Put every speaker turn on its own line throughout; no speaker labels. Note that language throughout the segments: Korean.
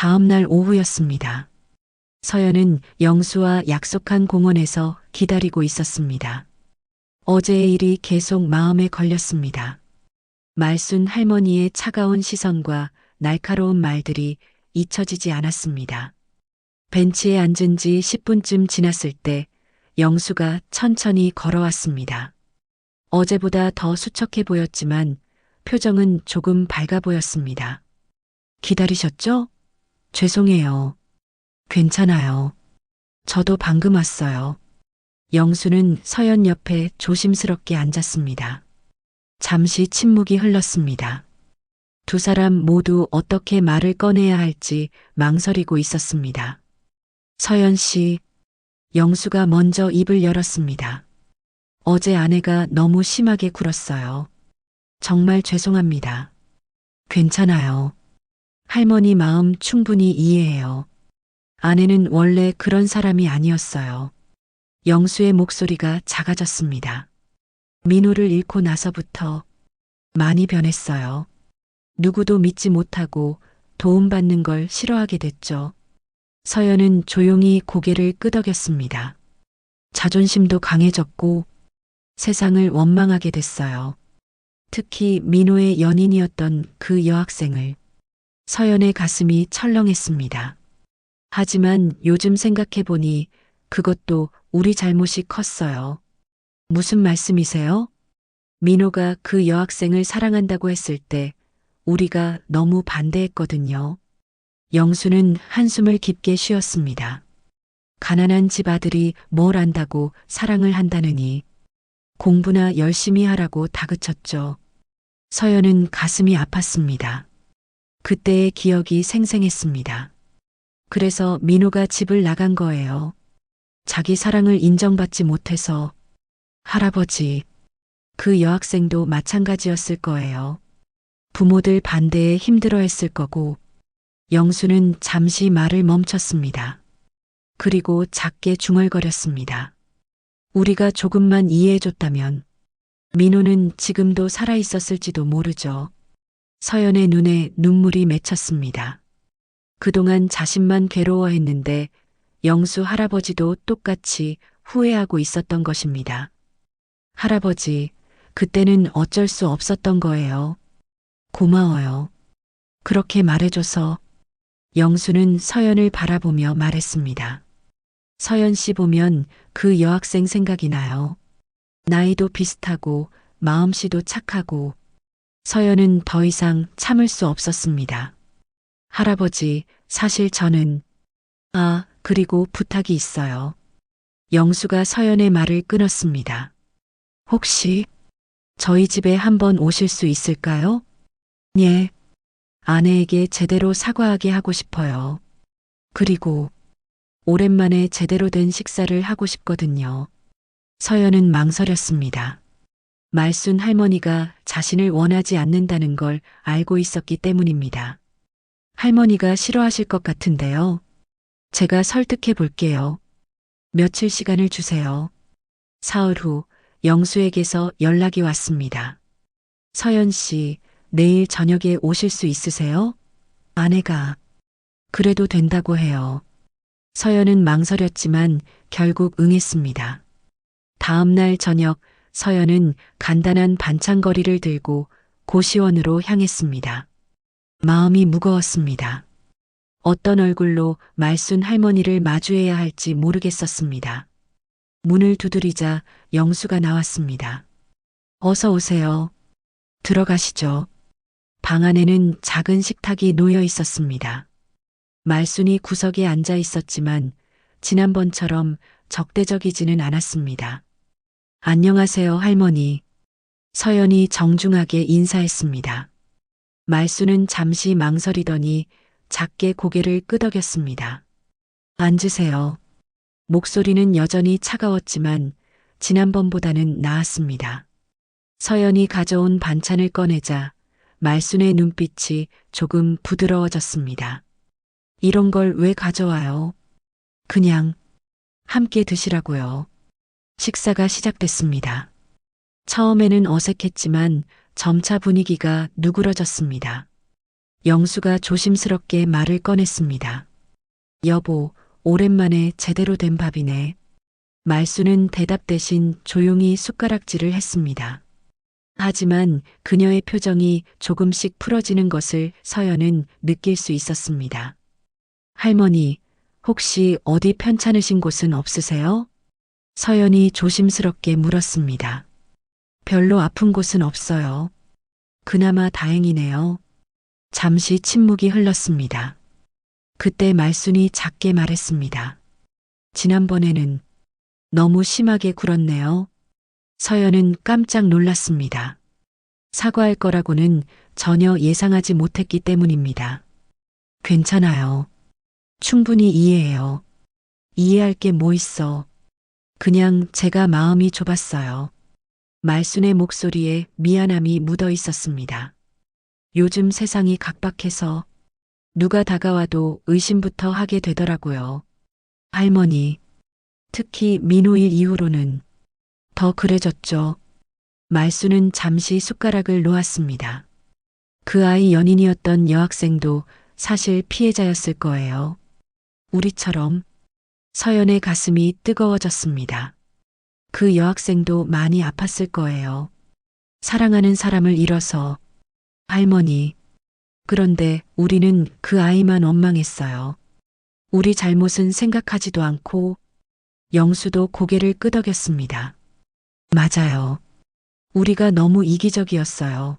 다음 날 오후였습니다. 서연은 영수와 약속한 공원에서 기다리고 있었습니다. 어제의 일이 계속 마음에 걸렸습니다. 말순 할머니의 차가운 시선과 날카로운 말들이 잊혀지지 않았습니다. 벤치에 앉은 지 10분쯤 지났을 때 영수가 천천히 걸어왔습니다. 어제보다 더 수척해 보였지만 표정은 조금 밝아 보였습니다. 기다리셨죠? 죄송해요. 괜찮아요. 저도 방금 왔어요. 영수는 서연 옆에 조심스럽게 앉았습니다. 잠시 침묵이 흘렀습니다. 두 사람 모두 어떻게 말을 꺼내야 할지 망설이고 있었습니다. 서연 씨, 영수가 먼저 입을 열었습니다. 어제 아내가 너무 심하게 굴었어요. 정말 죄송합니다. 괜찮아요. 할머니 마음 충분히 이해해요. 아내는 원래 그런 사람이 아니었어요. 영수의 목소리가 작아졌습니다. 민호를 잃고 나서부터 많이 변했어요. 누구도 믿지 못하고 도움받는 걸 싫어하게 됐죠. 서연은 조용히 고개를 끄덕였습니다. 자존심도 강해졌고 세상을 원망하게 됐어요. 특히 민호의 연인이었던 그 여학생을. 서연의 가슴이 철렁했습니다. 하지만 요즘 생각해보니 그것도 우리 잘못이 컸어요. 무슨 말씀이세요? 민호가 그 여학생을 사랑한다고 했을 때 우리가 너무 반대했거든요. 영수는 한숨을 깊게 쉬었습니다. 가난한 집 아들이 뭘 안다고 사랑을 한다느니 공부나 열심히 하라고 다그쳤죠. 서연은 가슴이 아팠습니다. 그때의 기억이 생생했습니다. 그래서 민호가 집을 나간 거예요. 자기 사랑을 인정받지 못해서. 할아버지, 그 여학생도 마찬가지였을 거예요. 부모들 반대에 힘들어했을 거고. 영수는 잠시 말을 멈췄습니다. 그리고 작게 중얼거렸습니다. 우리가 조금만 이해해줬다면 민호는 지금도 살아있었을지도 모르죠. 서연의 눈에 눈물이 맺혔습니다. 그동안 자신만 괴로워했는데 영수 할아버지도 똑같이 후회하고 있었던 것입니다. 할아버지, 그때는 어쩔 수 없었던 거예요. 고마워요. 그렇게 말해줘서. 영수는 서연을 바라보며 말했습니다. 서연 씨 보면 그 여학생 생각이 나요. 나이도 비슷하고 마음씨도 착하고. 서연은 더 이상 참을 수 없었습니다. 할아버지, 사실 저는. 그리고 부탁이 있어요. 영수가 서연의 말을 끊었습니다. 혹시 저희 집에 한번 오실 수 있을까요? 예. 아내에게 제대로 사과하게 하고 싶어요. 그리고 오랜만에 제대로 된 식사를 하고 싶거든요. 서연은 망설였습니다. 말순 할머니가 자신을 원하지 않는다는 걸 알고 있었기 때문입니다. 할머니가 싫어하실 것 같은데요. 제가 설득해 볼게요. 며칠 시간을 주세요. 사흘 후 영수에게서 연락이 왔습니다. 서연 씨, 내일 저녁에 오실 수 있으세요? 아내가. 그래도 된다고 해요. 서연은 망설였지만 결국 응했습니다. 다음 날 저녁 서연은 간단한 반찬거리를 들고 고시원으로 향했습니다. 마음이 무거웠습니다. 어떤 얼굴로 말순 할머니를 마주해야 할지 모르겠었습니다. 문을 두드리자 영수가 나왔습니다. 어서 오세요. 들어가시죠. 방 안에는 작은 식탁이 놓여 있었습니다. 말순이 구석에 앉아 있었지만 지난번처럼 적대적이지는 않았습니다. 안녕하세요, 할머니. 서연이 정중하게 인사했습니다. 말순은 잠시 망설이더니 작게 고개를 끄덕였습니다. 앉으세요. 목소리는 여전히 차가웠지만 지난번보다는 나았습니다. 서연이 가져온 반찬을 꺼내자 말순의 눈빛이 조금 부드러워졌습니다. 이런 걸 왜 가져와요? 그냥 함께 드시라고요. 식사가 시작됐습니다. 처음에는 어색했지만 점차 분위기가 누그러졌습니다. 영수가 조심스럽게 말을 꺼냈습니다. 여보, 오랜만에 제대로 된 밥이네. 말수는 대답 대신 조용히 숟가락질을 했습니다. 하지만 그녀의 표정이 조금씩 풀어지는 것을 서연은 느낄 수 있었습니다. 할머니, 혹시 어디 편찮으신 곳은 없으세요? 서연이 조심스럽게 물었습니다. 별로 아픈 곳은 없어요. 그나마 다행이네요. 잠시 침묵이 흘렀습니다. 그때 말순이 작게 말했습니다. 지난번에는 너무 심하게 굴었네요. 서연은 깜짝 놀랐습니다. 사과할 거라고는 전혀 예상하지 못했기 때문입니다. 괜찮아요. 충분히 이해해요. 이해할 게 뭐 있어. 그냥 제가 마음이 좁았어요. 말순의 목소리에 미안함이 묻어 있었습니다. 요즘 세상이 각박해서 누가 다가와도 의심부터 하게 되더라고요. 할머니, 특히 민호일 이후로는 더 그래졌죠. 말수는 잠시 숟가락을 놓았습니다. 그 아이 연인이었던 여학생도 사실 피해자였을 거예요. 우리처럼. 서연의 가슴이 뜨거워졌습니다. 그 여학생도 많이 아팠을 거예요. 사랑하는 사람을 잃어서. 할머니. 그런데 우리는 그 아이만 원망했어요. 우리 잘못은 생각하지도 않고. 영수도 고개를 끄덕였습니다. 맞아요. 우리가 너무 이기적이었어요.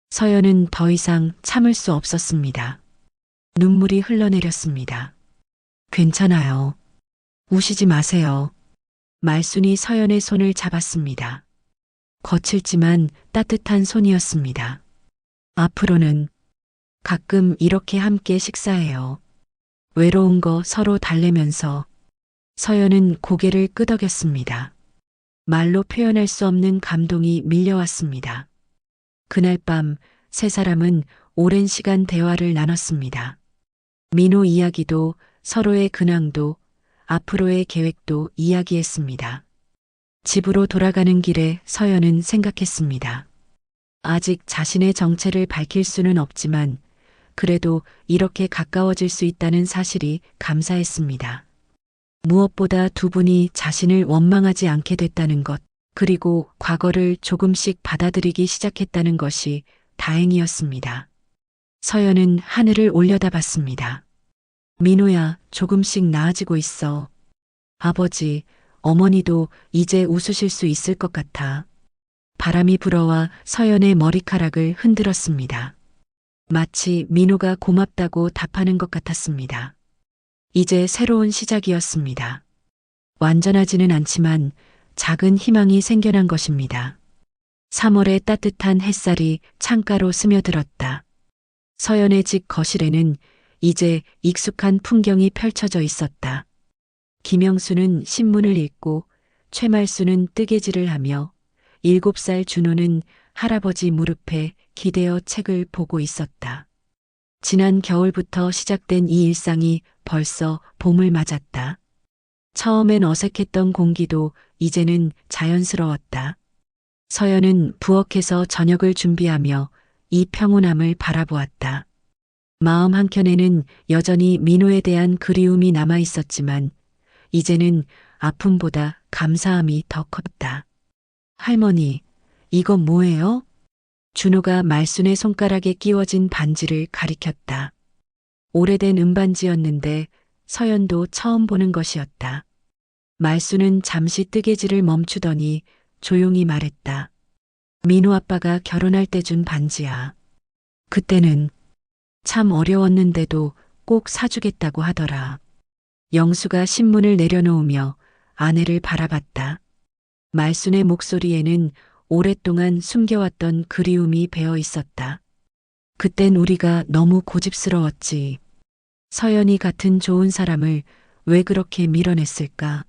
서연은 더 이상 참을 수 없었습니다. 눈물이 흘러내렸습니다. 괜찮아요. 우시지 마세요. 말순이 서연의 손을 잡았습니다. 거칠지만 따뜻한 손이었습니다. 앞으로는 가끔 이렇게 함께 식사해요. 외로운 거 서로 달래면서. 서연은 고개를 끄덕였습니다. 말로 표현할 수 없는 감동이 밀려왔습니다. 그날 밤 세 사람은 오랜 시간 대화를 나눴습니다. 민호 이야기도 서로의 근황도 앞으로의 계획도 이야기했습니다. 집으로 돌아가는 길에 서연은 생각했습니다. 아직 자신의 정체를 밝힐 수는 없지만 그래도 이렇게 가까워질 수 있다는 사실이 감사했습니다. 무엇보다 두 분이 자신을 원망하지 않게 됐다는 것, 그리고 과거를 조금씩 받아들이기 시작했다는 것이 다행이었습니다. 서연은 하늘을 올려다봤습니다. 민호야, 조금씩 나아지고 있어. 아버지, 어머니도 이제 웃으실 수 있을 것 같아. 바람이 불어와 서연의 머리카락을 흔들었습니다. 마치 민호가 고맙다고 답하는 것 같았습니다. 이제 새로운 시작이었습니다. 완전하지는 않지만 작은 희망이 생겨난 것입니다. 3월의 따뜻한 햇살이 창가로 스며들었다. 서연의 집 거실에는 이제 익숙한 풍경이 펼쳐져 있었다. 김영수는 신문을 읽고 최말수는 뜨개질을 하며 7살 준호는 할아버지 무릎에 기대어 책을 보고 있었다. 지난 겨울부터 시작된 이 일상이 벌써 봄을 맞았다. 처음엔 어색했던 공기도 이제는 자연스러웠다. 서연은 부엌에서 저녁을 준비하며 이 평온함을 바라보았다. 마음 한켠에는 여전히 민호에 대한 그리움이 남아 있었지만 이제는 아픔보다 감사함이 더 컸다. 할머니, 이건 뭐예요? 준호가 말순의 손가락에 끼워진 반지를 가리켰다. 오래된 은반지였는데 서연도 처음 보는 것이었다. 말순은 잠시 뜨개질을 멈추더니 조용히 말했다. 민호 아빠가 결혼할 때 준 반지야. 그때는 참 어려웠는데도 꼭 사주겠다고 하더라. 영수가 신문을 내려놓으며 아내를 바라봤다. 말순의 목소리에는 오랫동안 숨겨왔던 그리움이 배어 있었다. 그땐 우리가 너무 고집스러웠지. 서연이 같은 좋은 사람을 왜 그렇게 밀어냈을까?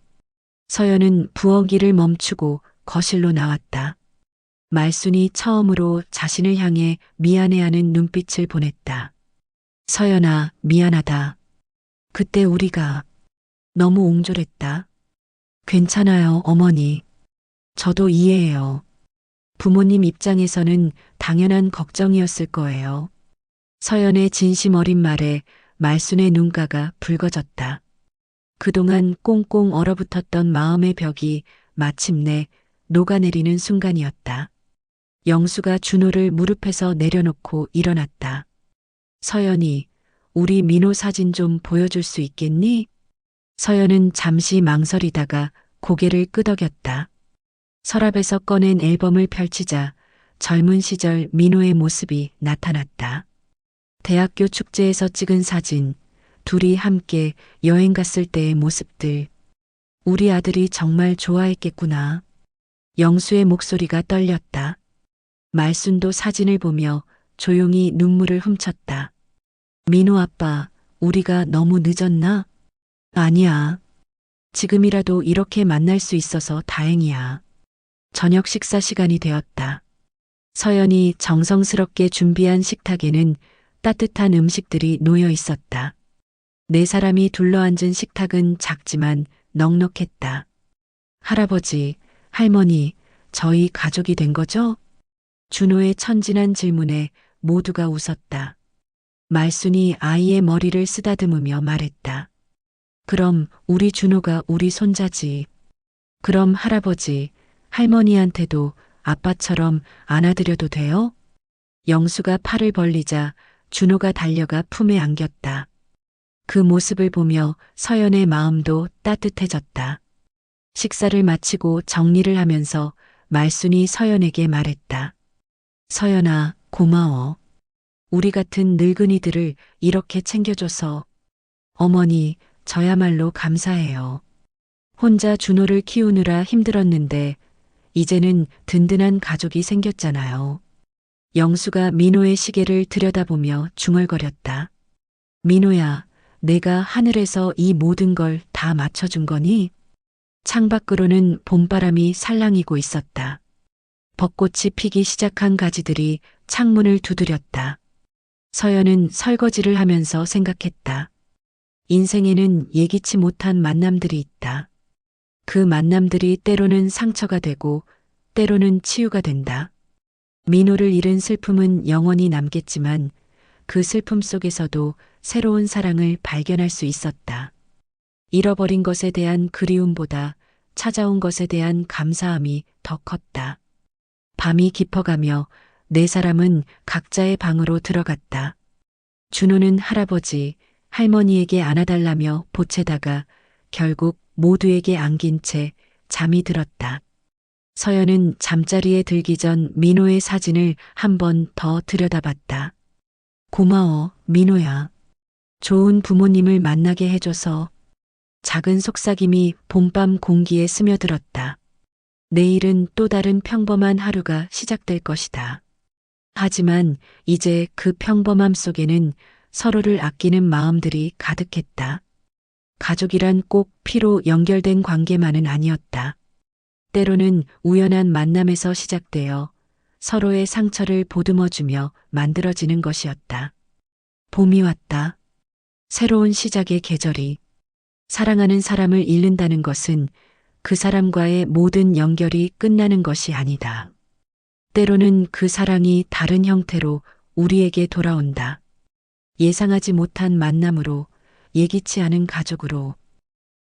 서연은 부엌 일을 멈추고 거실로 나왔다. 말순이 처음으로 자신을 향해 미안해하는 눈빛을 보냈다. 서연아, 미안하다. 그때 우리가 너무 옹졸했다. 괜찮아요, 어머니. 저도 이해해요. 부모님 입장에서는 당연한 걱정이었을 거예요. 서연의 진심 어린 말에 말순의 눈가가 붉어졌다. 그동안 꽁꽁 얼어붙었던 마음의 벽이 마침내 녹아내리는 순간이었다. 영수가 준호를 무릎에서 내려놓고 일어났다. 서연이, 우리 민호 사진 좀 보여줄 수 있겠니? 서연은 잠시 망설이다가 고개를 끄덕였다. 서랍에서 꺼낸 앨범을 펼치자 젊은 시절 민호의 모습이 나타났다. 대학교 축제에서 찍은 사진, 둘이 함께 여행 갔을 때의 모습들. 우리 아들이 정말 좋아했겠구나. 영수의 목소리가 떨렸다. 말순도 사진을 보며 조용히 눈물을 훔쳤다. 민호 아빠, 우리가 너무 늦었나? 아니야. 지금이라도 이렇게 만날 수 있어서 다행이야. 저녁 식사 시간이 되었다. 서연이 정성스럽게 준비한 식탁에는 따뜻한 음식들이 놓여 있었다. 네 사람이 둘러앉은 식탁은 작지만 넉넉했다. 할아버지, 할머니, 저희 가족이 된 거죠? 준호의 천진한 질문에 모두가 웃었다. 말순이 아이의 머리를 쓰다듬으며 말했다. 그럼 우리 준호가 우리 손자지. 그럼 할아버지, 할머니한테도 아빠처럼 안아드려도 돼요? 영수가 팔을 벌리자 준호가 달려가 품에 안겼다. 그 모습을 보며 서연의 마음도 따뜻해졌다. 식사를 마치고 정리를 하면서 말순이 서연에게 말했다. 서연아, 고마워. 우리 같은 늙은이들을 이렇게 챙겨줘서. 어머니, 저야말로 감사해요. 혼자 준호를 키우느라 힘들었는데 이제는 든든한 가족이 생겼잖아요. 영수가 민호의 시계를 들여다보며 중얼거렸다. 민호야, 내가 하늘에서 이 모든 걸 다 맞춰준 거니? 창밖으로는 봄바람이 살랑이고 있었다. 벚꽃이 피기 시작한 가지들이 창문을 두드렸다. 서연은 설거지를 하면서 생각했다. 인생에는 예기치 못한 만남들이 있다. 그 만남들이 때로는 상처가 되고 때로는 치유가 된다. 민호를 잃은 슬픔은 영원히 남겠지만 그 슬픔 속에서도 새로운 사랑을 발견할 수 있었다. 잃어버린 것에 대한 그리움보다 찾아온 것에 대한 감사함이 더 컸다. 밤이 깊어가며 네 사람은 각자의 방으로 들어갔다. 준호는 할아버지, 할머니에게 안아달라며 보채다가 결국 모두에게 안긴 채 잠이 들었다. 서연은 잠자리에 들기 전 민호의 사진을 한 번 더 들여다봤다. 고마워, 민호야. 좋은 부모님을 만나게 해줘서. 작은 속삭임이 봄밤 공기에 스며들었다. 내일은 또 다른 평범한 하루가 시작될 것이다. 하지만 이제 그 평범함 속에는 서로를 아끼는 마음들이 가득했다. 가족이란 꼭 피로 연결된 관계만은 아니었다. 때로는 우연한 만남에서 시작되어 서로의 상처를 보듬어주며 만들어지는 것이었다. 봄이 왔다. 새로운 시작의 계절이. 사랑하는 사람을 잃는다는 것은 그 사람과의 모든 연결이 끝나는 것이 아니다. 때로는 그 사랑이 다른 형태로 우리에게 돌아온다. 예상하지 못한 만남으로, 예기치 않은 가족으로.